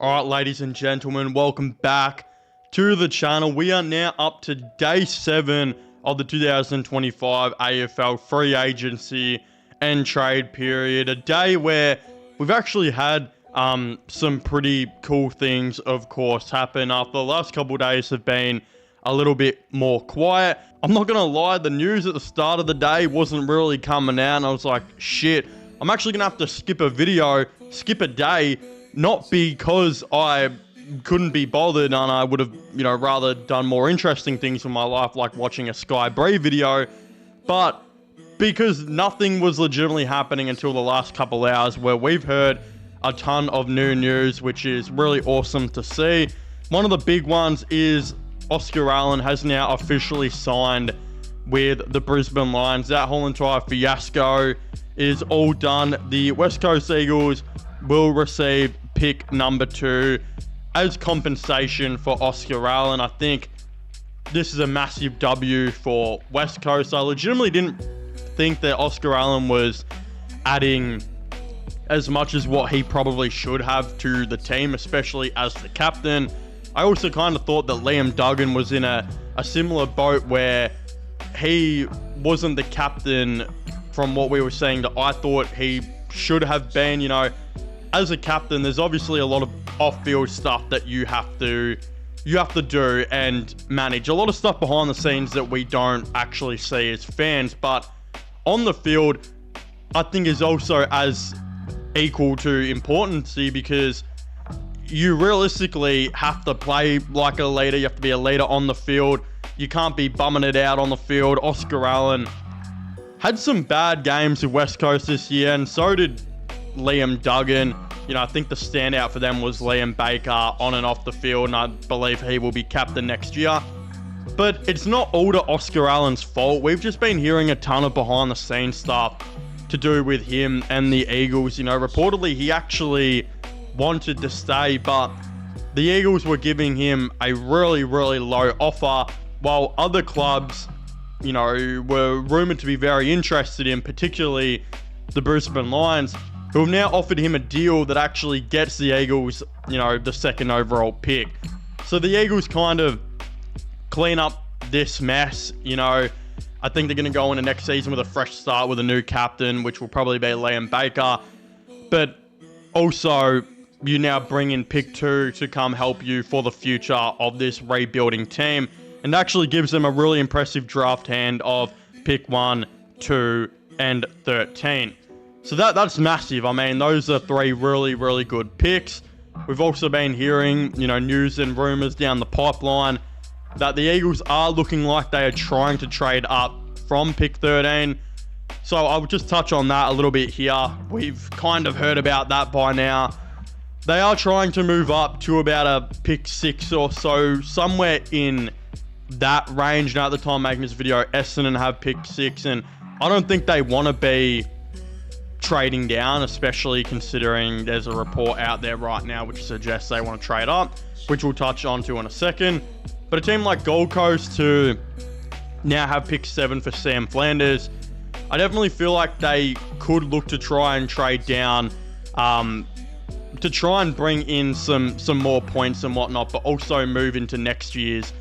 Alright, ladies and gentlemen, welcome back to the channel. We are now up to day 7 of the 2025 AFL free agency and trade period. A day where we've actually had some pretty cool things, of course, happen. After the last couple of days have been a little bit more quiet. I'm not going to lie, the news at the start of the day wasn't really coming out, and I was like, shit, I'm actually going to have to skip a day, not because I couldn't be bothered and I would have, rather done more interesting things in my life, like watching a Sky Brave video, but because nothing was legitimately happening until the last couple hours, where we've heard a ton of new news, which is really awesome to see. One of the big ones is Oscar Allen has now officially signed with the Brisbane Lions. That whole entire fiasco is all done. The West Coast Eagles will receive pick number 2 as compensation for Oscar Allen. I think this is a massive W for West Coast. I legitimately didn't think that Oscar Allen was adding as much as what he probably should have to the team, especially as the captain. I also kind of thought that Liam Duggan was in a similar boat where he wasn't the captain from what we were saying that I thought he should have been. As a captain, there's obviously a lot of off-field stuff that you have to do and manage. A lot of stuff behind the scenes that we don't actually see as fans, but on the field, I think is also as equal to importancy, because you realistically have to play like a leader. You have to be a leader on the field. You can't be bumming it out on the field. Oscar Allen had some bad games with West Coast this year, and so did Liam Duggan. I think the standout for them was Liam Baker on and off the field, and I believe he will be captain next year. But it's not all to Oscar Allen's fault. We've just been hearing a ton of behind the scenes stuff to do with him and the Eagles. Reportedly he actually wanted to stay, but the Eagles were giving him a really, really low offer, while other clubs, were rumored to be very interested in, particularly the Brisbane Lions, who have now offered him a deal that actually gets the Eagles, the second overall pick. So the Eagles kind of clean up this mess. I think they're going to go into next season with a fresh start with a new captain, which will probably be Liam Baker. But also, you now bring in pick 2 to come help you for the future of this rebuilding team, and actually gives them a really impressive draft hand of pick 1, 2, and 13. So that's massive. I mean, those are 3 really, really good picks. We've also been hearing, news and rumors down the pipeline that the Eagles are looking like they are trying to trade up from pick 13. So I'll just touch on that a little bit here. We've kind of heard about that by now. They are trying to move up to about a pick 6 or so, somewhere in that range. Now, at the time making this video, Essendon have pick 6, and I don't think they want to be trading down, especially considering there's a report out there right now which suggests they want to trade up, which we'll touch on to in a second. But a team like Gold Coast, who now have pick 7 for Sam Flanders, I definitely feel like they could look to try and trade down, to try and bring in some more points and whatnot, but also move into next year's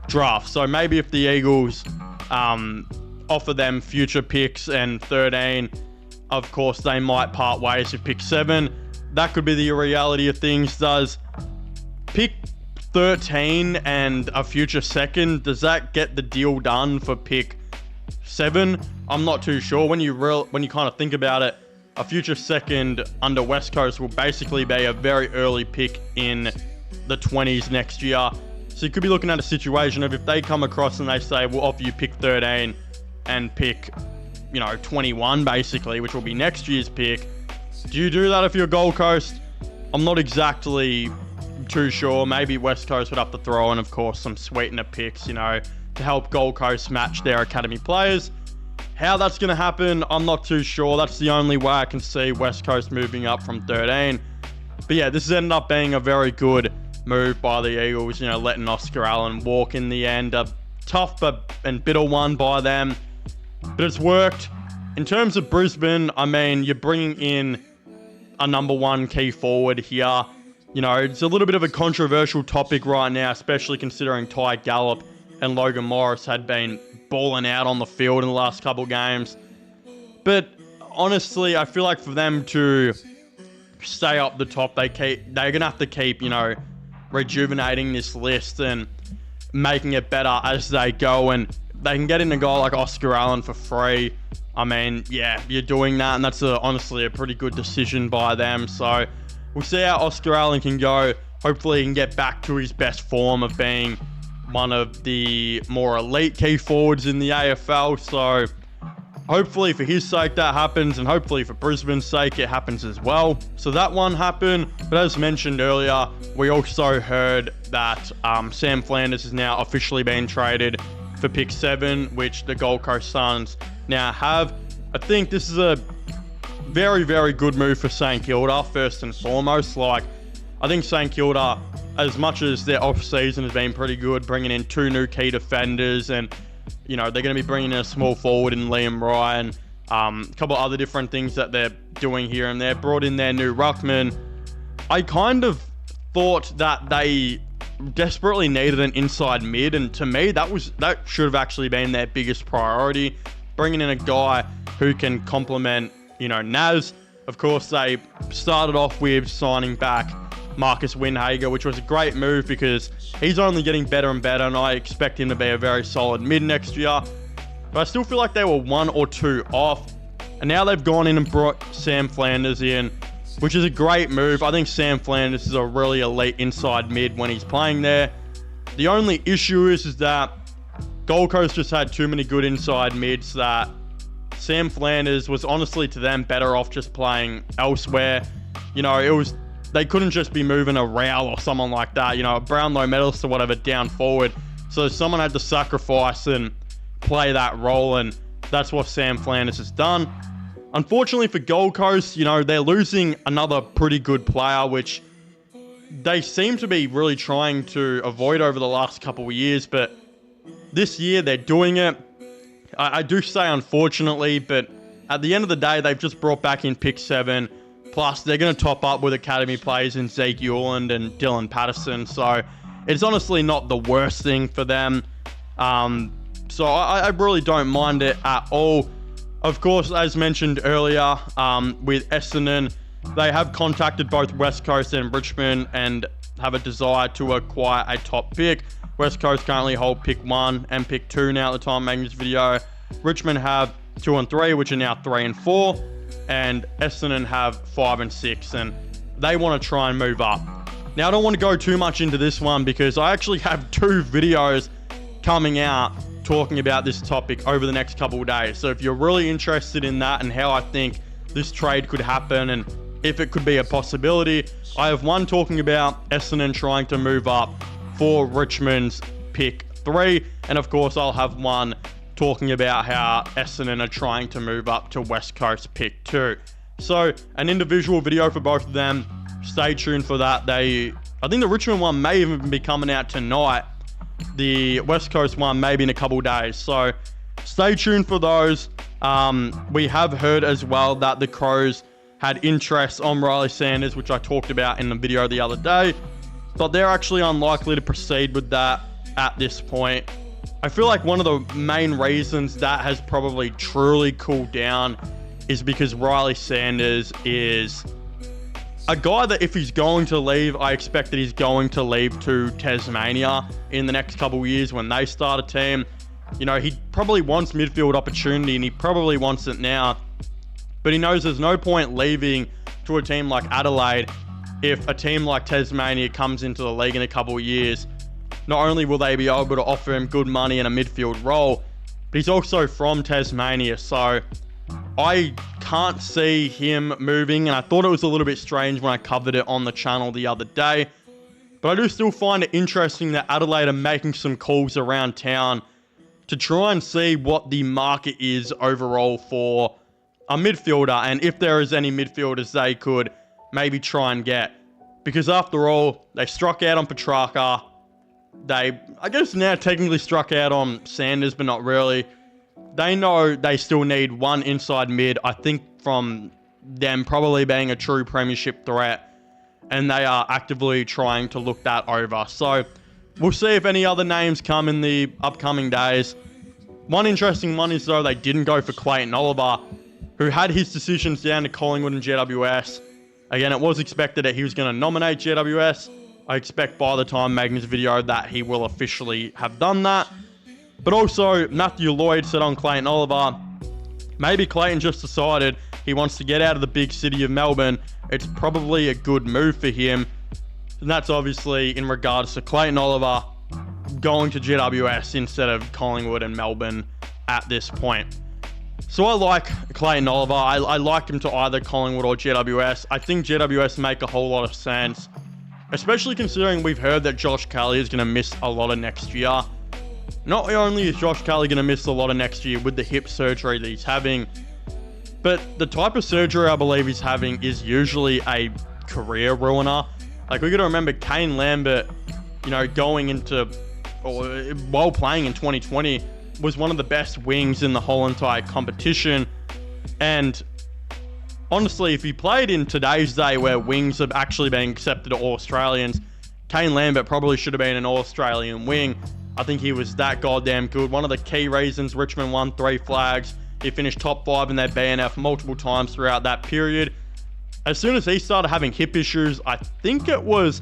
draft. So maybe if the Eagles offer them future picks and 13, of course they might part ways with pick 7. That could be the reality of things. Does pick 13 and a future second, does that get the deal done for pick 7? I'm not too sure. When you kind of think about it, a future second under West Coast will basically be a very early pick in the 20s next year. So you could be looking at a situation of, if they come across and they say, we'll offer you pick 13 and pick 21 basically, which will be next year's pick. Do you do that if you're Gold Coast? I'm not exactly too sure. Maybe West Coast would have to throw in, of course, some sweetener picks, to help Gold Coast match their academy players. How that's going to happen, I'm not too sure. That's the only way I can see West Coast moving up from 13. But yeah, this has ended up being a very good move by the Eagles, letting Oscar Allen walk in the end. A tough and bitter one by them, but it's worked. In terms of Brisbane, I mean, you're bringing in a number 1 key forward here. You know, it's a little bit of a controversial topic right now, especially considering Ty Gallop and Logan Morris had been balling out on the field in the last couple of games. But honestly, I feel like for them to stay up the top, they're going to have to keep, you know, rejuvenating this list and making it better as they go. And they can get in a guy like Oscar Allen for free. I mean, yeah, you're doing that, and that's honestly a pretty good decision by them. So we'll see how Oscar Allen can go. Hopefully he can get back to his best form of being one of the more elite key forwards in the AFL. So hopefully for his sake that happens, and hopefully for Brisbane's sake it happens as well. So that one happened. But as mentioned earlier, we also heard that Sam Flanders has now officially been traded for pick 7, which the Gold Coast Suns now have. I think this is a very, very good move for St Kilda, first and foremost. Like, I think St Kilda, as much as their off-season has been pretty good, bringing in 2 new key defenders, and, you know, they're going to be bringing in a small forward in Liam Ryan, a couple other different things that they're doing here and there, brought in their new ruckman. I kind of thought that they desperately needed an inside mid, and to me, that should have actually been their biggest priority, bringing in a guy who can complement, you know, Naz. Of course, they started off with signing back Marcus Windhager, which was a great move because he's only getting better and better, and I expect him to be a very solid mid next year. But I still feel like they were 1 or 2 off, and now they've gone in and brought Sam Flanders in, which is a great move. I think Sam Flanders is a really elite inside mid when he's playing there. The only issue is that Gold Coast just had too many good inside mids that Sam Flanders was honestly to them better off just playing elsewhere. You know, they couldn't just be moving a Rowell or someone like that, you know, a Brownlow medalist or whatever down forward. So someone had to sacrifice and play that role, and that's what Sam Flanders has done. Unfortunately for Gold Coast, you know, they're losing another pretty good player, which they seem to be really trying to avoid over the last couple of years, but this year they're doing it. I do say unfortunately, but at the end of the day, they've just brought back in pick 7. Plus, they're going to top up with academy players in Zeke Ewland and Dylan Patterson. So it's honestly not the worst thing for them. So I really don't mind it at all. Of course, as mentioned earlier, with Essendon, they have contacted both West Coast and Richmond and have a desire to acquire a top pick. West Coast currently hold pick 1 and pick 2 now at the time of making this video. Richmond have 2 and 3, which are now 3 and 4. And Essendon have 5 and 6, and they want to try and move up. Now, I don't want to go too much into this one because I actually have 2 videos coming out talking about this topic over the next couple of days. So if you're really interested in that and how I think this trade could happen and if it could be a possibility, I have one talking about Essendon trying to move up for Richmond's pick 3. And of course, I'll have one talking about how Essendon are trying to move up to West Coast pick 2. So an individual video for both of them. Stay tuned for that. I think the Richmond one may even be coming out tonight. The West Coast one maybe in a couple days. So stay tuned for those. We have heard as well that the Crows had interest on Riley Sanders, which I talked about in the video the other day, but they're actually unlikely to proceed with that at this point. I feel like one of the main reasons that has probably truly cooled down is because Riley Sanders is a guy that if he's going to leave, I expect that he's going to leave to Tasmania in the next couple of years when they start a team. You know, he probably wants midfield opportunity and he probably wants it now, but he knows there's no point leaving to a team like Adelaide if a team like Tasmania comes into the league in a couple of years. Not only will they be able to offer him good money in a midfield role, but he's also from Tasmania, so I can't see him moving, and I thought it was a little bit strange when I covered it on the channel the other day. But I do still find it interesting that Adelaide are making some calls around town to try and see what the market is overall for a midfielder, and if there is any midfielders they could maybe try and get. Because after all, they struck out on Petrarca. They, I guess now technically struck out on Sanders, but not really. They know they still need one inside mid, I think from them probably being a true premiership threat. and they are actively trying to look that over. So we'll see if any other names come in the upcoming days. One interesting one is, though, they didn't go for Clayton Oliver, who had his decisions down to Collingwood and GWS. Again, it was expected that he was going to nominate GWS. I expect by the time making this video that he will officially have done that. But also, Matthew Lloyd said on Clayton Oliver, maybe Clayton just decided he wants to get out of the big city of Melbourne. It's probably a good move for him. And that's obviously in regards to Clayton Oliver going to GWS instead of Collingwood and Melbourne at this point. So I like Clayton Oliver. I like him to either Collingwood or GWS. I think GWS make a whole lot of sense, especially considering we've heard that Josh Kelly is going to miss a lot of next year. Not only is Josh Kelly going to miss a lot of next year with the hip surgery that he's having, but the type of surgery I believe he's having is usually a career ruiner. Like, we got to remember Kane Lambert, going into, or while playing in 2020, was one of the best wings in the whole entire competition. And honestly, if he played in today's day where wings have actually been accepted to All-Australians, Kane Lambert probably should have been an All-Australian wing. I think he was that goddamn good. One of the key reasons Richmond won 3 flags. He finished top 5 in their BNF multiple times throughout that period. As soon as he started having hip issues, I think it was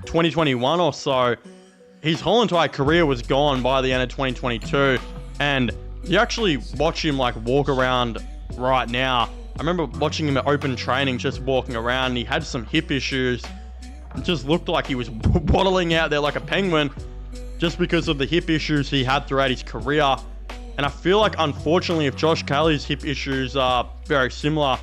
2021 or so, his whole entire career was gone by the end of 2022. And you actually watch him walk around right now. I remember watching him at open training, just walking around, and he had some hip issues. It just looked like he was waddling out there like a penguin just because of the hip issues he had throughout his career. And I feel like, unfortunately, if Josh Kelly's hip issues are very similar,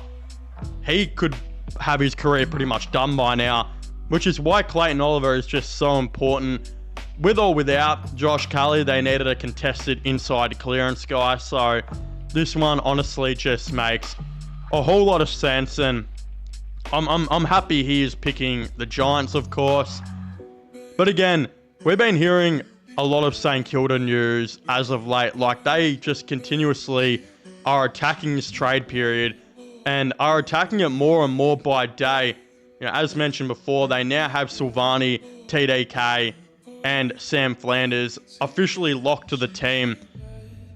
he could have his career pretty much done by now, which is why Clayton Oliver is just so important. With or without Josh Kelly, they needed a contested inside clearance guy. So this one honestly just makes a whole lot of sense, and I'm happy he is picking the Giants, of course. But again, we've been hearing a lot of St Kilda news as of late. Like, they just continuously are attacking this trade period and are attacking it more and more by day. As mentioned before, they now have Silvani, TDK, and Sam Flanders officially locked to the team.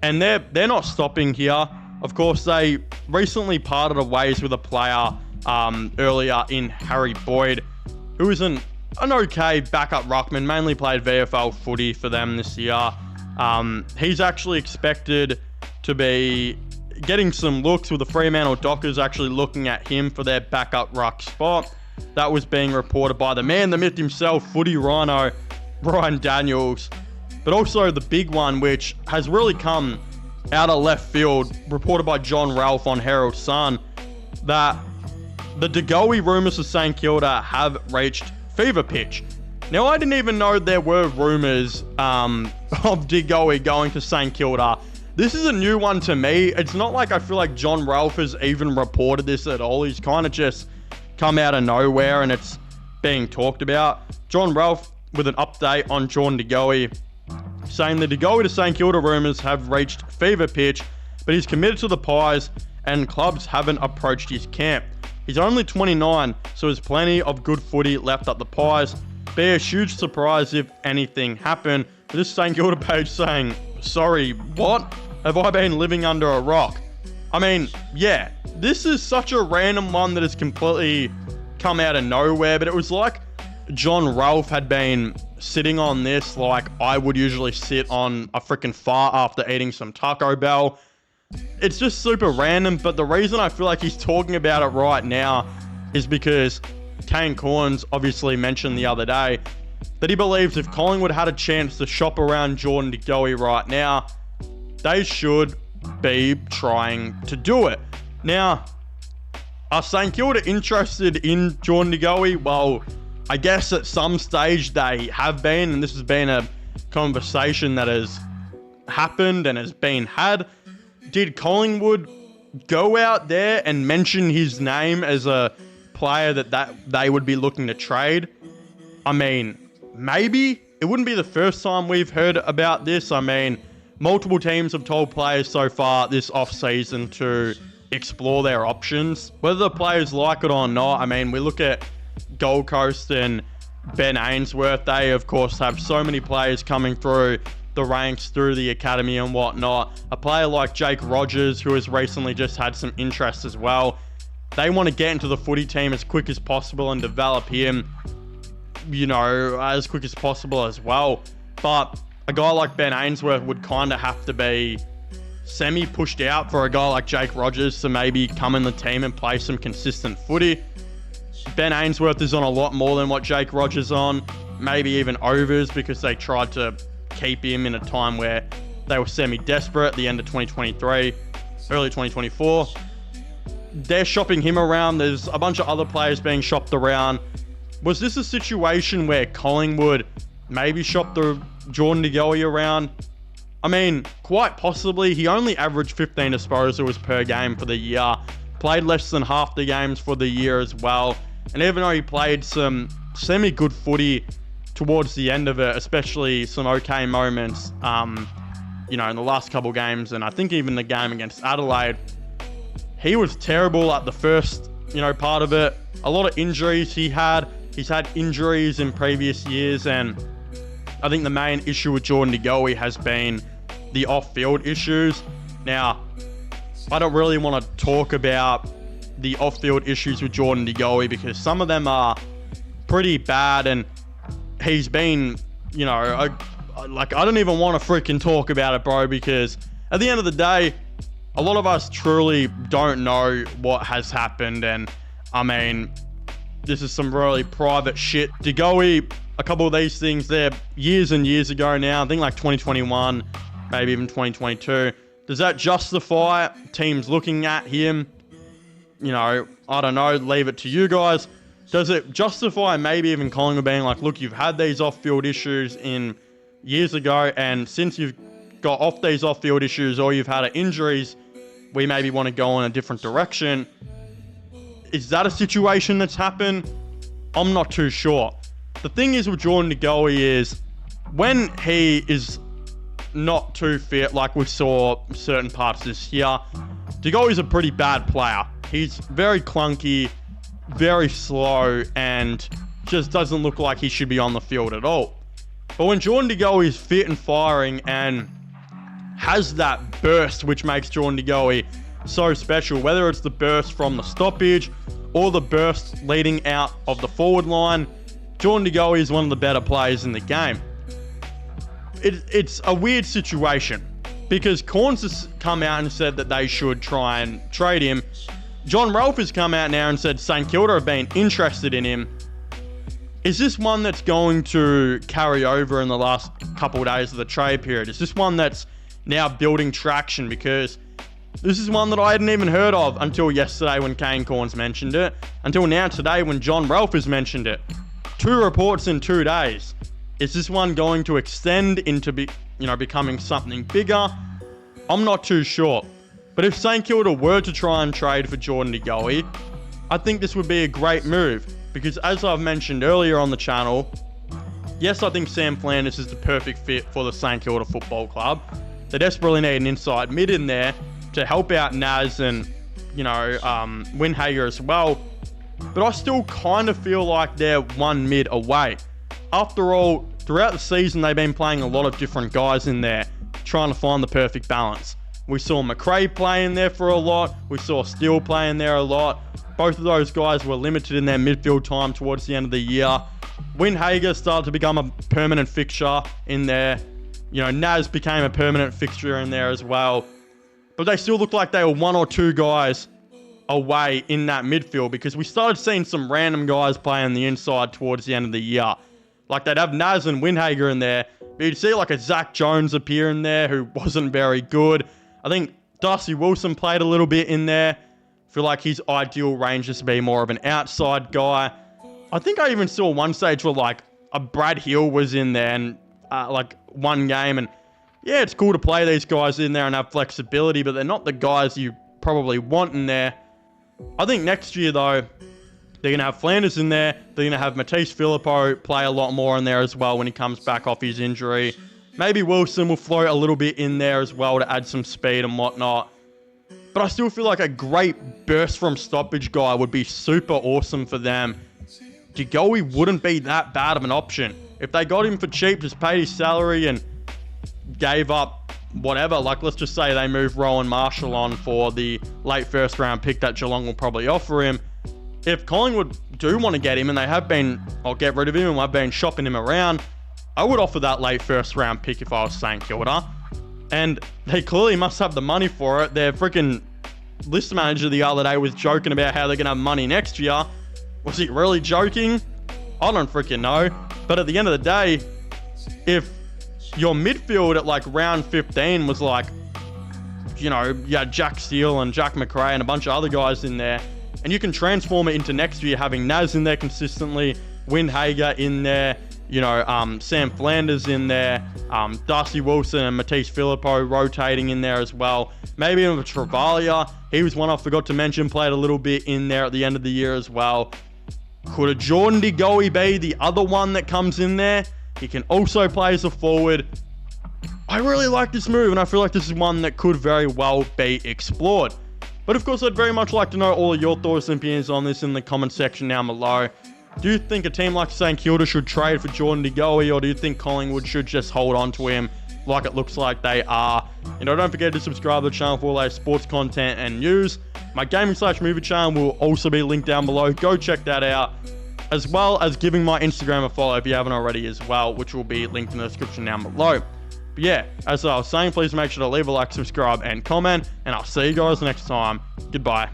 And they're not stopping here. Of course, they recently parted ways with a player earlier in Harry Boyd, who is an okay backup ruckman, mainly played VFL footy for them this year. He's actually expected to be getting some looks, with the Fremantle Dockers actually looking at him for their backup ruck spot. That was being reported by the man, the myth himself, footy rhino, Brian Daniels. But also the big one, which has really come out of left field, reported by John Ralph on Herald Sun, that the Goey rumours of St Kilda have reached fever pitch. Now, I didn't even know there were rumours of Goey going to St Kilda. This is a new one to me. It's not like I feel like John Ralph has even reported this at all. He's kind of just come out of nowhere and it's being talked about. John Ralph with an update on Jordan De Goey, saying the De Goey to St Kilda rumours have reached fever pitch, but he's committed to the Pies and clubs haven't approached his camp. He's only 29, so there's plenty of good footy left at the Pies. Be a huge surprise if anything happened. This St Kilda page saying, sorry, what? Have I been living under a rock? I mean, yeah, this is such a random one that has completely come out of nowhere, but it was like John Ralph had been sitting on this like I would usually sit on a freaking fart after eating some Taco Bell. It's just super random, but the reason I feel like he's talking about it right now is because Kane Corns obviously mentioned the other day that he believes if Collingwood had a chance to shop around Jordan De Goey right now, they should be trying to do it. Now, are St Kilda interested in Jordan De Goey? Well, I guess at some stage they have been, and this has been a conversation that has happened and has been had. Did Collingwood go out there and mention his name as a player that they would be looking to trade? I mean, maybe. It wouldn't be the first time we've heard about this. I mean, multiple teams have told players so far this off-season to explore their options. Whether the players like it or not, I mean, we look at Gold Coast and Ben Ainsworth. They, of course, have so many players coming through the ranks, through the academy and whatnot. A player like Jake Rogers, who has recently just had some interest as well. They want to get into the footy team as quick as possible and develop him, as quick as possible as well. But a guy like Ben Ainsworth would kind of have to be semi-pushed out for a guy like Jake Rogers to maybe come in the team and play some consistent footy. Ben Ainsworth is on a lot more than what Jake Rogers on, maybe even overs, because they tried to keep him in a time where they were semi-desperate at the end of 2023, early 2024. They're shopping him around. There's a bunch of other players being shopped around. Was this a situation where Collingwood maybe shopped the Jordan De Goey around? I mean, quite possibly. He only averaged 15 disposals per game for the year. Played less than half the games for the year as well. And even though he played some semi-good footy towards the end of it, especially some okay moments, in the last couple games, and I think even the game against Adelaide, he was terrible at the first, part of it. A lot of injuries he had. He's had injuries in previous years, and I think the main issue with Jordan De Goey has been the off-field issues. Now, I don't really want to talk about the off-field issues with Jordan De Goey because some of them are pretty bad, and he's been, I don't even want to freaking talk about it, bro, because at the end of the day, a lot of us truly don't know what has happened, and I mean, this is some really private shit. De Goey, a couple of these things, they're years and years ago now. I think like 2021, maybe even 2022. Does that justify teams looking at him? I don't know. Leave it to you guys. Does it justify maybe even Collingwood being like, look, you've had these off-field issues in years ago, and since you've got off these off-field issues or you've had injuries, we maybe want to go in a different direction? Is that a situation that's happened? I'm not too sure. The thing is with Jordan De Goey is when he is not too fit, like we saw certain parts this year, De Goey's a pretty bad player. He's very clunky, very slow, and just doesn't look like he should be on the field at all. But when Jordan De Goey is fit and firing and has that burst which makes Jordan De Goey so special, whether it's the burst from the stoppage or the burst leading out of the forward line, Jordan De Goey is one of the better players in the game. It's a weird situation because Corns has come out and said that they should try and trade him. John Ralph has come out now and said St Kilda have been interested in him. Is this one that's going to carry over in the last couple of days of the trade period? Is this one that's now building traction? Because this is one that I hadn't even heard of until yesterday when Kane Corns mentioned it, until now today when John Ralph has mentioned it. 2 reports in 2 days. Is this one going to extend into becoming something bigger? I'm not too sure. But if St Kilda were to try and trade for Jordan De Goey, I think this would be a great move. Because as I've mentioned earlier on the channel, yes, I think Sam Flanders is the perfect fit for the St Kilda Football Club. They desperately need an inside mid in there to help out Naz and, Windhager as well. But I still kind of feel like they're one mid away. After all, throughout the season, they've been playing a lot of different guys in there, trying to find the perfect balance. We saw McRae play in there for a lot. We saw Steele play in there a lot. Both of those guys were limited in their midfield time towards the end of the year. Windhager started to become a permanent fixture in there. Naz became a permanent fixture in there as well. But they still looked like they were 1 or 2 guys away in that midfield because we started seeing some random guys play on the inside towards the end of the year. Like they'd have Naz and Windhager in there, but you'd see like a Zach Jones appear in there who wasn't very good. I think Darcy Wilson played a little bit in there. I feel like his ideal range is to be more of an outside guy. I think I even saw one stage where like a Brad Hill was in there and one game, and yeah, it's cool to play these guys in there and have flexibility, but they're not the guys you probably want in there. I think next year though, they're going to have Flanders in there. They're going to have Matisse Filippo play a lot more in there as well when he comes back off his injury. Maybe Wilson will float a little bit in there as well to add some speed and whatnot. But I still feel like a great burst from stoppage guy would be super awesome for them. De Goey wouldn't be that bad of an option. If they got him for cheap, just paid his salary and gave up whatever, like let's just say they move Rowan Marshall on for the late first round pick that Geelong will probably offer him. If Collingwood do want to get him and they have been, or get rid of him and I've been shopping him around, I would offer that late first round pick if I was St Kilda. And they clearly must have the money for it. Their freaking list manager the other day was joking about how they're going to have money next year. Was he really joking? I don't freaking know. But at the end of the day, if your midfield at like round 15 was like, you know, you had Jack Steele and Jack McRae and a bunch of other guys in there, and you can transform it into next year having Naz in there consistently, Windhager in there, you know, Sam Flanders in there, Darcy Wilson and Matisse Filippo rotating in there as well. Maybe even Travalia. He was one I forgot to mention, played a little bit in there at the end of the year as well. Could a Jordan De Goey be the other one that comes in there? He can also play as a forward. I really like this move, and I feel like this is one that could very well be explored. But of course, I'd very much like to know all of your thoughts and opinions on this in the comment section down below. Do you think a team like St Kilda should trade for Jordan De Goey, or do you think Collingwood should just hold on to him like it looks like they are? You know, don't forget to subscribe to the channel for all our sports content and news. My gaming/movie channel will also be linked down below. Go check that out, as well as giving my Instagram a follow if you haven't already as well, which will be linked in the description down below. But yeah, as I was saying, please make sure to leave a like, subscribe, and comment, and I'll see you guys next time. Goodbye.